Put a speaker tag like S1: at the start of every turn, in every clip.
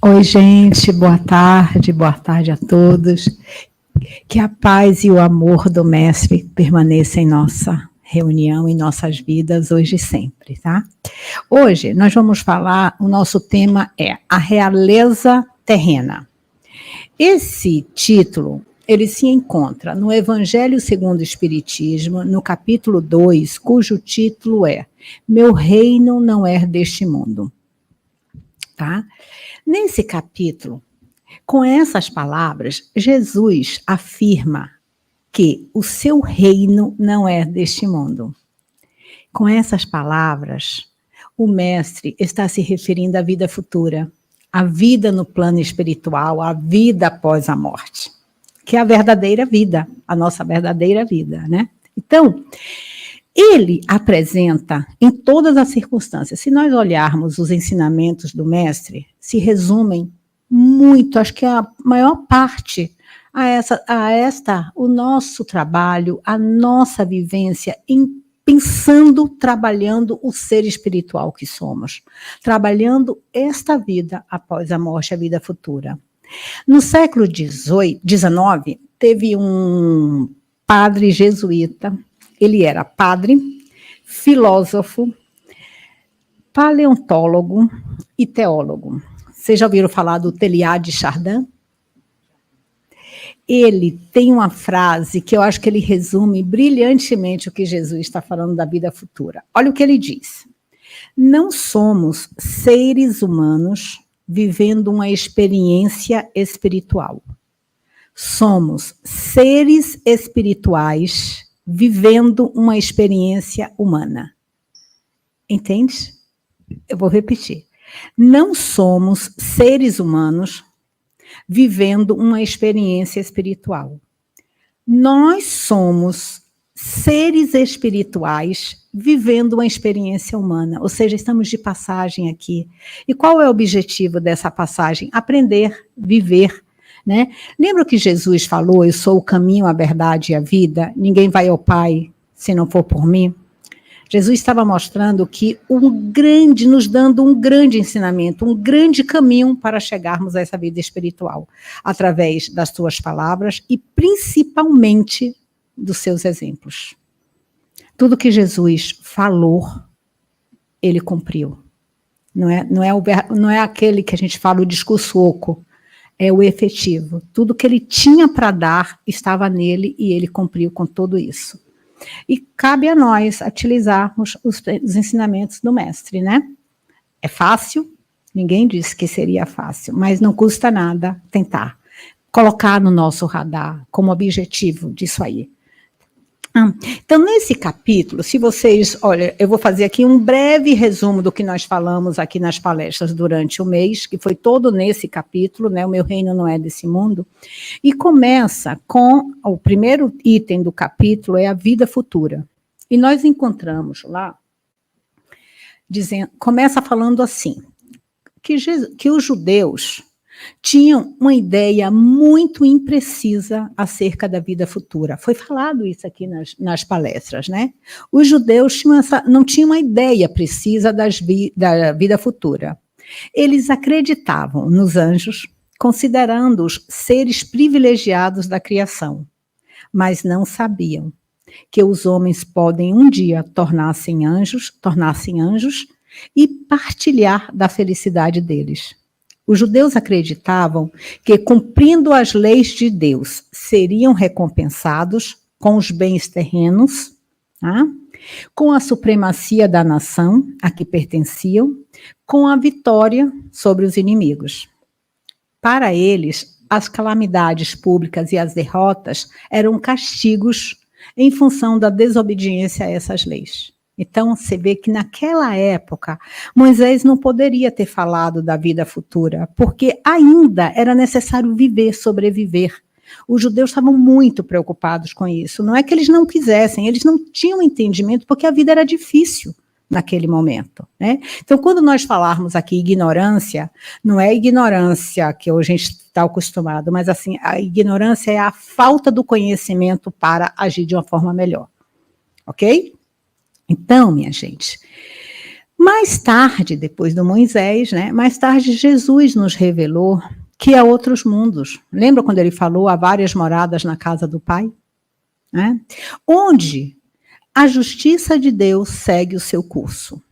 S1: Oi, gente, boa tarde a todos. Que a paz e o amor do Mestre permaneçam em nossa reunião, em nossas vidas, hoje e sempre, tá? Hoje nós vamos falar, o nosso tema é a realeza terrena. Esse título, ele se encontra no Evangelho segundo o Espiritismo, no capítulo 2, cujo título é Meu reino não é deste mundo, tá? Nesse capítulo, com essas palavras, Jesus afirma que o seu reino não é deste mundo. Com essas palavras, o mestre está se referindo à vida futura, à vida no plano espiritual, à vida após a morte, que é a verdadeira vida, a nossa verdadeira vida, né? Então, ele apresenta em todas as circunstâncias, se nós olharmos os ensinamentos do mestre, se resumem muito, acho que a maior parte o nosso trabalho, a nossa vivência em pensando, trabalhando o ser espiritual que somos, trabalhando esta vida após a morte, a vida futura. No século XIX, teve um padre jesuíta, ele era padre, filósofo, paleontólogo e teólogo. Vocês já ouviram falar do Teilhard de Chardin? Ele tem uma frase que eu acho que ele resume brilhantemente o que Jesus está falando da vida futura. Olha o que ele diz. Não somos seres humanos vivendo uma experiência espiritual. Somos seres espirituais vivendo uma experiência humana. Entende? Eu vou repetir. Não somos seres humanos vivendo uma experiência espiritual. Nós somos seres espirituais vivendo uma experiência humana, ou seja, estamos de passagem aqui. E qual é o objetivo dessa passagem? Aprender, viver, né? Lembra que Jesus falou, eu sou o caminho, a verdade e a vida, ninguém vai ao Pai se não for por mim? Jesus estava mostrando que nos dando um grande ensinamento, um grande caminho para chegarmos a essa vida espiritual, através das suas palavras e principalmente dos seus exemplos. Tudo que Jesus falou, ele cumpriu. Não é aquele que a gente fala o discurso oco, é o efetivo. Tudo que ele tinha para dar estava nele e ele cumpriu com tudo isso. E cabe a nós utilizarmos os ensinamentos do mestre, né? É fácil? Ninguém disse que seria fácil, mas não custa nada tentar colocar no nosso radar como objetivo disso aí. Então, nesse capítulo, se vocês, olha, eu vou fazer aqui um breve resumo do que nós falamos aqui nas palestras durante o mês, que foi todo nesse capítulo, né? O meu reino não é desse mundo, e começa com o primeiro item do capítulo, é a vida futura. E nós encontramos lá, começa falando assim, que os judeus tinham uma ideia muito imprecisa acerca da vida futura. Foi falado isso aqui nas palestras, né? Os judeus não tinham uma ideia precisa da vida futura. Eles acreditavam nos anjos, considerando-os seres privilegiados da criação, mas não sabiam que os homens podem um dia tornar-se anjos e partilhar da felicidade deles. Os judeus acreditavam que, cumprindo as leis de Deus, seriam recompensados com os bens terrenos, tá? Com a supremacia da nação a que pertenciam, com a vitória sobre os inimigos. Para eles, as calamidades públicas e as derrotas eram castigos em função da desobediência a essas leis. Então, você vê que naquela época, Moisés não poderia ter falado da vida futura, porque ainda era necessário sobreviver. Os judeus estavam muito preocupados com isso. Não é que eles não quisessem, eles não tinham entendimento, porque a vida era difícil naquele momento, né? Então, quando nós falarmos aqui ignorância, não é ignorância que hoje a gente está acostumado, mas assim, a ignorância é a falta do conhecimento para agir de uma forma melhor, ok? Então, minha gente, Mais tarde, depois do Moisés, né, mais tarde Jesus nos revelou que há outros mundos. Lembra quando ele falou há várias moradas na casa do Pai? Né? Onde a justiça de Deus segue o seu curso.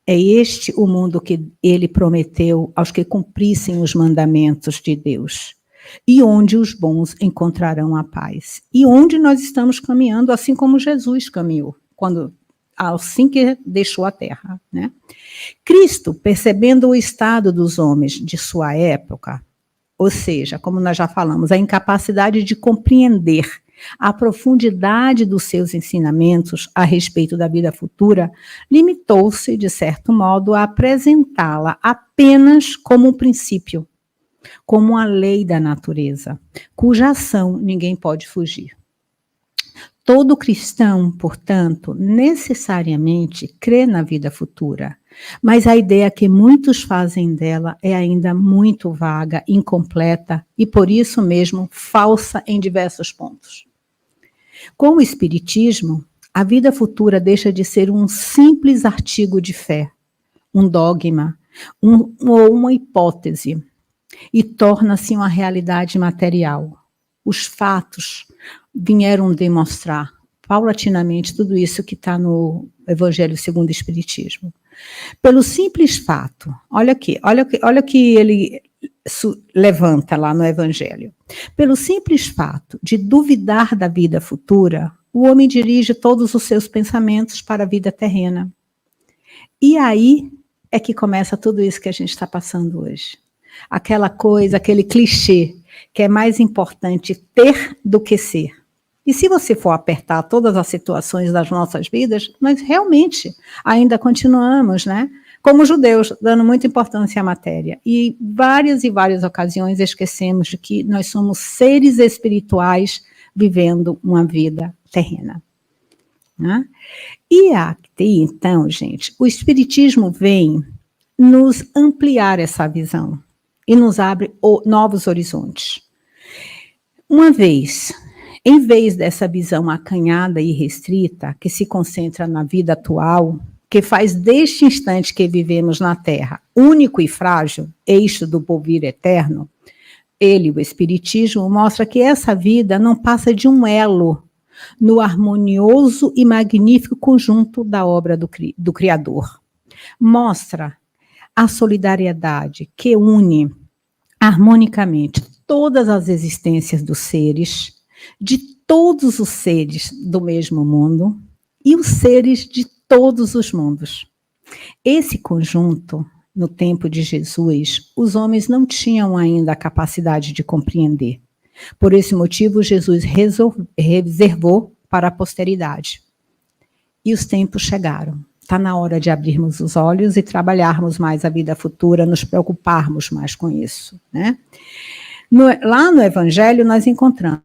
S1: É este o mundo que ele prometeu aos que cumprissem os mandamentos de Deus. E onde os bons encontrarão a paz. E onde nós estamos caminhando, assim como Jesus caminhou, assim que deixou a terra. Né? Cristo, percebendo o estado dos homens de sua época, ou seja, como nós já falamos, a incapacidade de compreender a profundidade dos seus ensinamentos a respeito da vida futura, limitou-se, de certo modo, a apresentá-la apenas como um princípio, como uma lei da natureza, cuja ação ninguém pode fugir. Todo cristão, portanto, necessariamente crê na vida futura, mas a ideia que muitos fazem dela é ainda muito vaga, incompleta e, por isso mesmo, falsa em diversos pontos. Com o Espiritismo, a vida futura deixa de ser um simples artigo de fé, um dogma, ou uma hipótese, e torna-se uma realidade material. Os fatos vieram demonstrar paulatinamente tudo isso que está no Evangelho segundo o Espiritismo. Pelo simples fato, olha o que ele levanta lá no Evangelho. Pelo simples fato de duvidar da vida futura, o homem dirige todos os seus pensamentos para a vida terrena. E aí é que começa tudo isso que a gente está passando hoje. Aquela coisa, aquele clichê, que é mais importante ter do que ser. E se você for apertar todas as situações das nossas vidas, nós realmente ainda continuamos, né, como judeus, dando muita importância à matéria. E várias ocasiões esquecemos de que nós somos seres espirituais vivendo uma vida terrena. Né? E aqui, então, gente, o Espiritismo vem nos ampliar essa visão e nos abre novos horizontes. Em vez dessa visão acanhada e restrita, que se concentra na vida atual, que faz deste instante que vivemos na Terra, único e frágil, eixo do porvir eterno, o Espiritismo, mostra que essa vida não passa de um elo no harmonioso e magnífico conjunto da obra do Criador. Mostra a solidariedade que une harmonicamente todas as existências dos seres, de todos os seres do mesmo mundo e os seres de todos os mundos. Esse conjunto, no tempo de Jesus, os homens não tinham ainda a capacidade de compreender. Por esse motivo, Jesus reservou para a posteridade. E os tempos chegaram. Está na hora de abrirmos os olhos e trabalharmos mais a vida futura, nos preocuparmos mais com isso. Né? Lá no Evangelho nós encontramos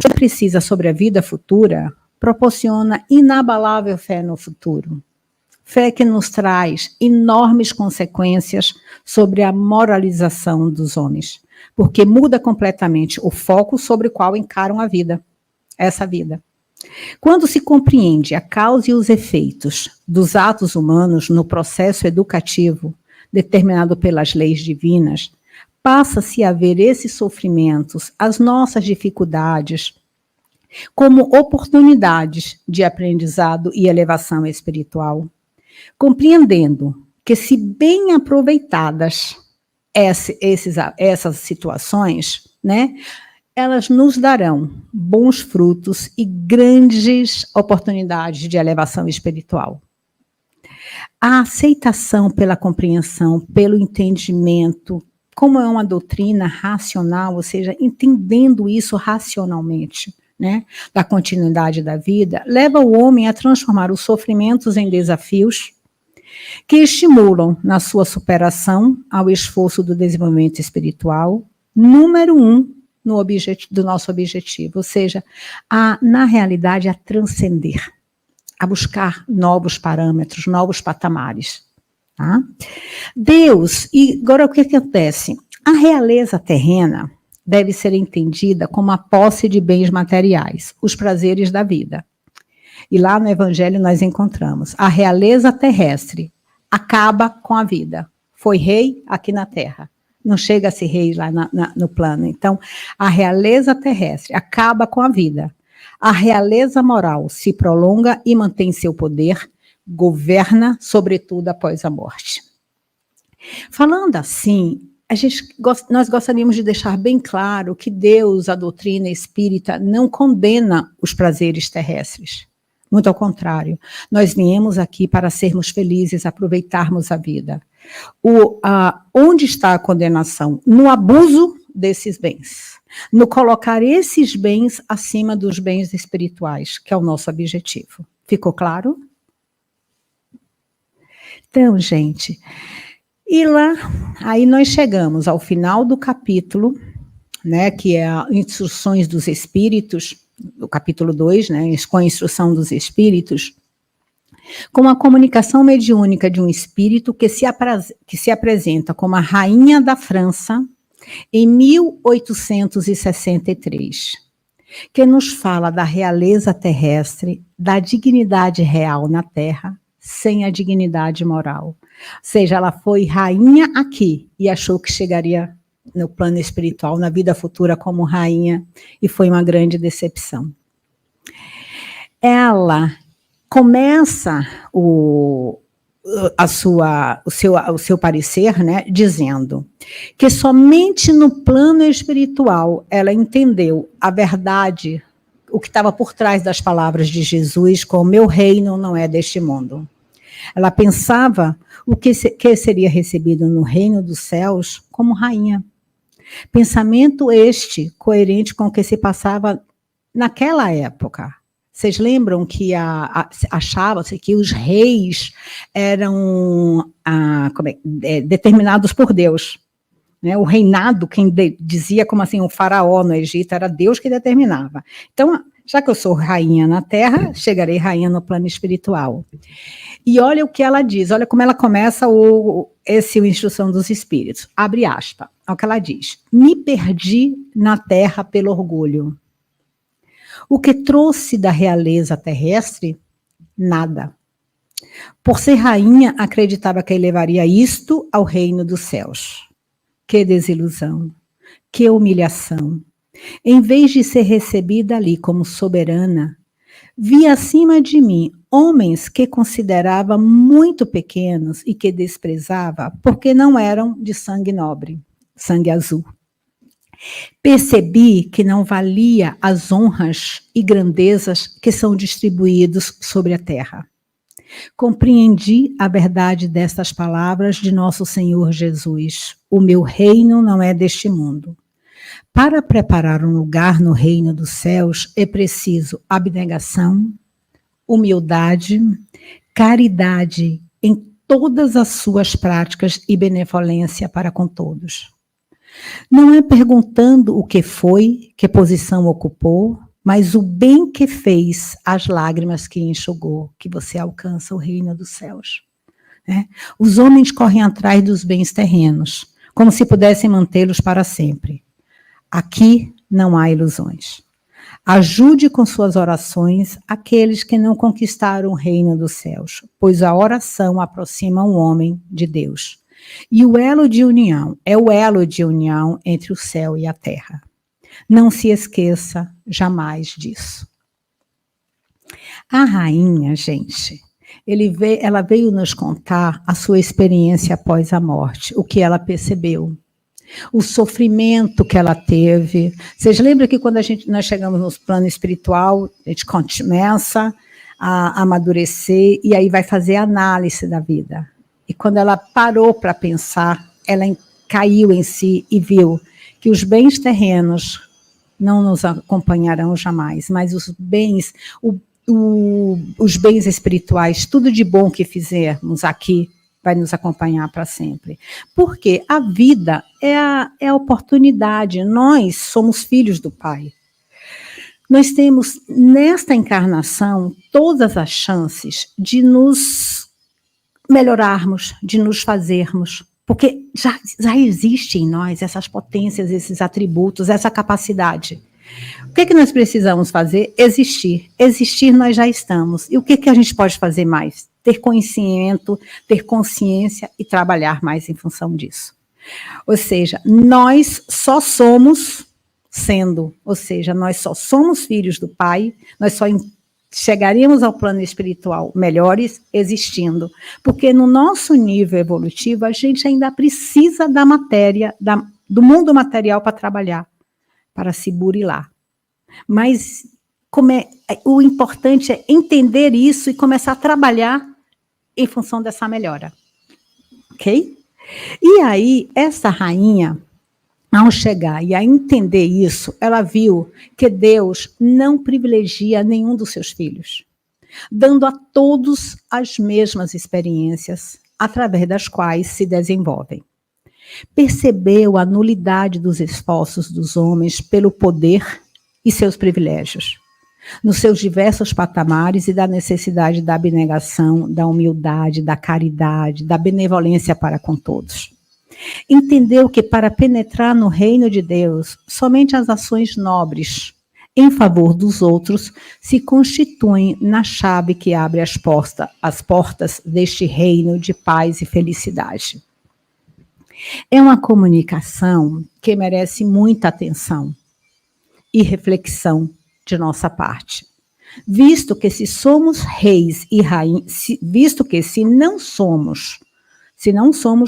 S1: quem precisa sobre a vida futura proporciona inabalável fé no futuro. Fé que nos traz enormes consequências sobre a moralização dos homens, porque muda completamente o foco sobre o qual encaram a vida, essa vida. Quando se compreende a causa e os efeitos dos atos humanos no processo educativo determinado pelas leis divinas, passa-se a ver esses sofrimentos, as nossas dificuldades, como oportunidades de aprendizado e elevação espiritual, compreendendo que, se bem aproveitadas essas situações, né, elas nos darão bons frutos e grandes oportunidades de elevação espiritual. A aceitação pela compreensão, pelo entendimento, como é uma doutrina racional, ou seja, entendendo isso racionalmente, né, da continuidade da vida, leva o homem a transformar os sofrimentos em desafios que estimulam na sua superação ao esforço do desenvolvimento espiritual, número 1 do nosso objetivo, ou seja, na realidade, a transcender, a buscar novos parâmetros, novos patamares. Tá? Deus, e agora o que acontece? A realeza terrena deve ser entendida como a posse de bens materiais, os prazeres da vida. E lá no Evangelho nós encontramos a realeza terrestre, acaba com a vida. Foi rei aqui na Terra. Não chega a ser rei lá no plano. Então, a realeza terrestre acaba com a vida. A realeza moral se prolonga e mantém seu poder, governa, sobretudo, após a morte. Falando assim, nós gostaríamos de deixar bem claro que Deus, a doutrina espírita, não condena os prazeres terrestres. Muito ao contrário, nós viemos aqui para sermos felizes, aproveitarmos a vida. Onde está a condenação? No abuso desses bens. No colocar esses bens acima dos bens espirituais, que é o nosso objetivo. Ficou claro? Então, gente, e lá, aí nós chegamos ao final do capítulo, né, que é a Instruções dos Espíritos, o capítulo 2, né, com a Instrução dos Espíritos, com a comunicação mediúnica de um espírito que se apresenta como a rainha da França em 1863, que nos fala da realeza terrestre, da dignidade real na Terra, sem a dignidade moral. Ou seja, ela foi rainha aqui e achou que chegaria no plano espiritual, na vida futura, como rainha, e foi uma grande decepção. Ela começa o seu parecer, né, dizendo que somente no plano espiritual ela entendeu a verdade, o que estava por trás das palavras de Jesus, com o meu reino não é deste mundo. Ela pensava o que seria recebido no reino dos céus como rainha. Pensamento este coerente com o que se passava naquela época. Vocês lembram que achava-se que os reis eram determinados por Deus, né? O reinado, quem dizia como assim, o faraó no Egito, era Deus que determinava. Então, já que eu sou rainha na Terra, chegarei rainha no plano espiritual. E olha o que ela diz, olha como ela começa essa Instrução dos Espíritos. Abre aspas, olha o que ela diz. Me perdi na Terra pelo orgulho. O que trouxe da realeza terrestre? Nada. Por ser rainha, acreditava que levaria isto ao reino dos céus. Que desilusão, que humilhação. Em vez de ser recebida ali como soberana, vi acima de mim homens que considerava muito pequenos e que desprezava porque não eram de sangue nobre, sangue azul. Percebi que não valia as honras e grandezas que são distribuídos sobre a terra. Compreendi a verdade destas palavras de nosso Senhor Jesus. O meu reino não é deste mundo. Para preparar um lugar no reino dos céus, é preciso abnegação, humildade, caridade em todas as suas práticas e benevolência para com todos. Não é perguntando o que foi, que posição ocupou, mas o bem que fez, as lágrimas que enxugou, que você alcança o reino dos céus. Né? Os homens correm atrás dos bens terrenos, como se pudessem mantê-los para sempre. Aqui não há ilusões. Ajude com suas orações aqueles que não conquistaram o reino dos céus, pois a oração aproxima o homem de Deus. E o elo de união é o elo de união entre o céu e a terra. Não se esqueça jamais disso. A rainha, gente, ela veio nos contar a sua experiência após a morte, o que ela percebeu, o sofrimento que ela teve. Vocês lembram que quando nós chegamos no plano espiritual, a gente começa a amadurecer e aí vai fazer a análise da vida. E quando ela parou para pensar, ela caiu em si e viu que os bens terrenos não nos acompanharão jamais, mas os bens, os bens espirituais, tudo de bom que fizermos aqui, vai nos acompanhar para sempre. Porque a vida é a oportunidade, nós somos filhos do Pai. Nós temos, nesta encarnação, todas as chances de nos melhorarmos, de nos fazermos, porque já existe em nós essas potências, esses atributos, essa capacidade. O que nós precisamos fazer? Existir. Existir nós já estamos. E o que a gente pode fazer mais? ter conhecimento, ter consciência e trabalhar mais em função disso. Ou seja, nós só somos nós só somos filhos do Pai, nós só chegaríamos ao plano espiritual melhores existindo, porque no nosso nível evolutivo a gente ainda precisa da matéria, do mundo material para trabalhar, para se burilar. Mas o importante é entender isso e começar a trabalhar em função dessa melhora. Ok? E aí, essa rainha, ao chegar e a entender isso, ela viu que Deus não privilegia nenhum dos seus filhos, dando a todos as mesmas experiências, através das quais se desenvolvem. Percebeu a nulidade dos esforços dos homens pelo poder e seus privilégios, nos seus diversos patamares e da necessidade da abnegação, da humildade, da caridade, da benevolência para com todos. Entendeu que para penetrar no reino de Deus, somente as ações nobres em favor dos outros se constituem na chave que abre as portas deste reino de paz e felicidade. É uma comunicação que merece muita atenção e reflexão de nossa parte. Visto que se somos reis e rainhas, visto que se não somos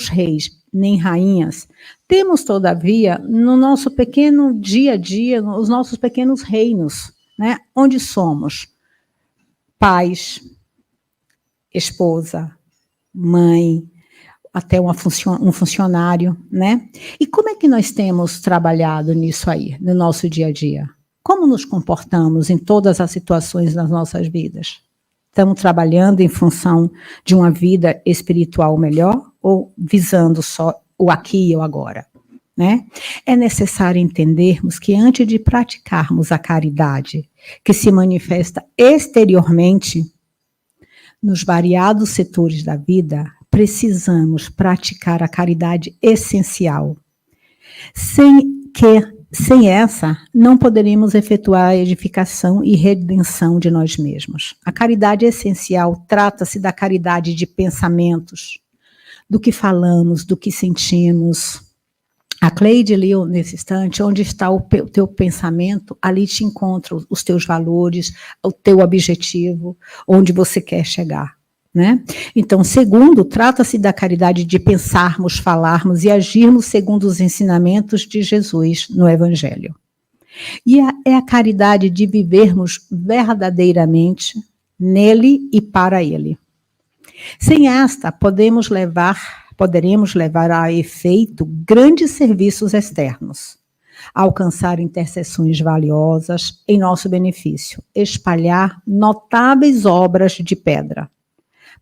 S1: reis nem rainhas, temos, todavia, no nosso pequeno dia a dia, nos nossos pequenos reinos, né, onde somos pais, esposa, mãe, até um funcionário, né? E como é que nós temos trabalhado nisso aí, no nosso dia a dia? Como nos comportamos em todas as situações das nossas vidas? Estamos trabalhando em função de uma vida espiritual melhor ou visando só o aqui e o agora, né? É necessário entendermos que antes de praticarmos a caridade, que se manifesta exteriormente nos variados setores da vida, precisamos praticar a caridade essencial. Sem essa, não poderemos efetuar a edificação e redenção de nós mesmos. A caridade essencial trata-se da caridade de pensamentos, do que falamos, do que sentimos. A Cleide leu nesse instante, onde está o teu pensamento, ali te encontra os teus valores, o teu objetivo, onde você quer chegar. Né? Então, segundo, trata-se da caridade de pensarmos, falarmos e agirmos segundo os ensinamentos de Jesus no Evangelho. E é a caridade de vivermos verdadeiramente nele e para ele. Sem esta, poderemos levar a efeito grandes serviços externos, alcançar intercessões valiosas em nosso benefício, espalhar notáveis obras de pedra.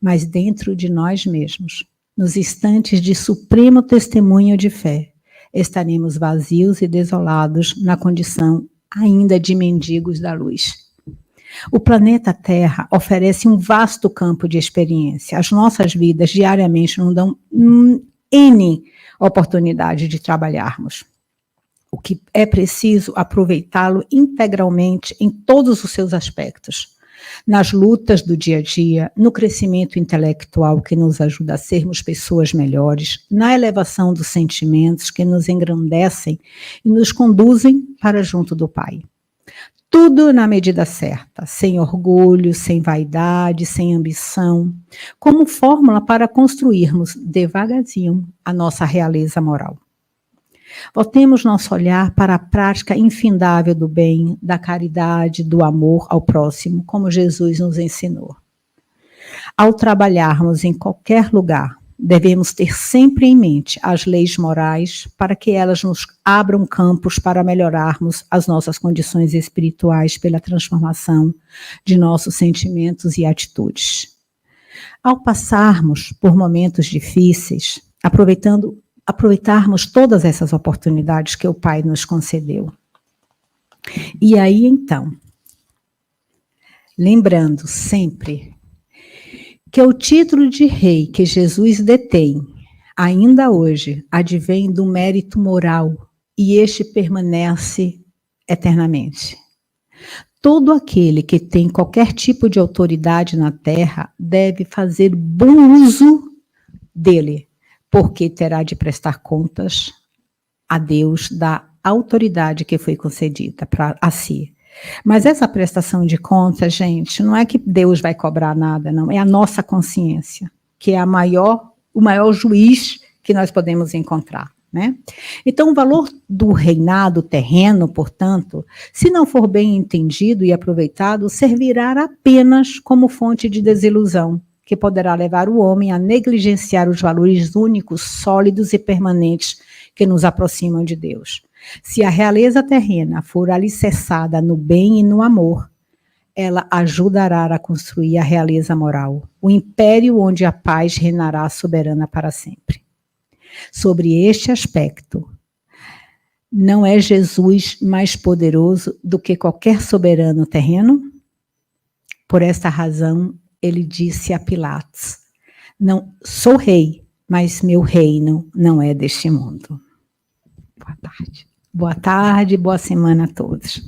S1: Mas dentro de nós mesmos, nos instantes de supremo testemunho de fé, estaremos vazios e desolados na condição ainda de mendigos da luz. O planeta Terra oferece um vasto campo de experiência. As nossas vidas diariamente nos dão N oportunidades de trabalharmos. O que é preciso aproveitá-lo integralmente em todos os seus aspectos. Nas lutas do dia a dia, no crescimento intelectual que nos ajuda a sermos pessoas melhores, na elevação dos sentimentos que nos engrandecem e nos conduzem para junto do Pai. Tudo na medida certa, sem orgulho, sem vaidade, sem ambição, como fórmula para construirmos devagarzinho a nossa realeza moral. Voltemos nosso olhar para a prática infindável do bem, da caridade, do amor ao próximo, como Jesus nos ensinou. Ao trabalharmos em qualquer lugar, devemos ter sempre em mente as leis morais para que elas nos abram campos para melhorarmos as nossas condições espirituais pela transformação de nossos sentimentos e atitudes. Ao passarmos por momentos difíceis, aproveitarmos todas essas oportunidades que o Pai nos concedeu. E aí, então, lembrando sempre que o título de rei que Jesus detém, ainda hoje, advém do mérito moral e este permanece eternamente. todo aquele que tem qualquer tipo de autoridade na terra deve fazer bom uso dele, porque terá de prestar contas a Deus da autoridade que foi concedida a si. Mas essa prestação de contas, gente, não é que Deus vai cobrar nada, não. É a nossa consciência, que é o maior juiz que nós podemos encontrar, né? Então, o valor do reinado terreno, portanto, se não for bem entendido e aproveitado, servirá apenas como fonte de desilusão, que poderá levar o homem a negligenciar os valores únicos, sólidos e permanentes que nos aproximam de Deus. Se a realeza terrena for alicerçada no bem e no amor, ela ajudará a construir a realeza moral, o império onde a paz reinará soberana para sempre. Sobre este aspecto, não é Jesus mais poderoso do que qualquer soberano terreno? Por esta razão, ele disse a Pilatos: não sou rei, mas meu reino não é deste mundo. Boa tarde. Boa tarde, boa semana a todos.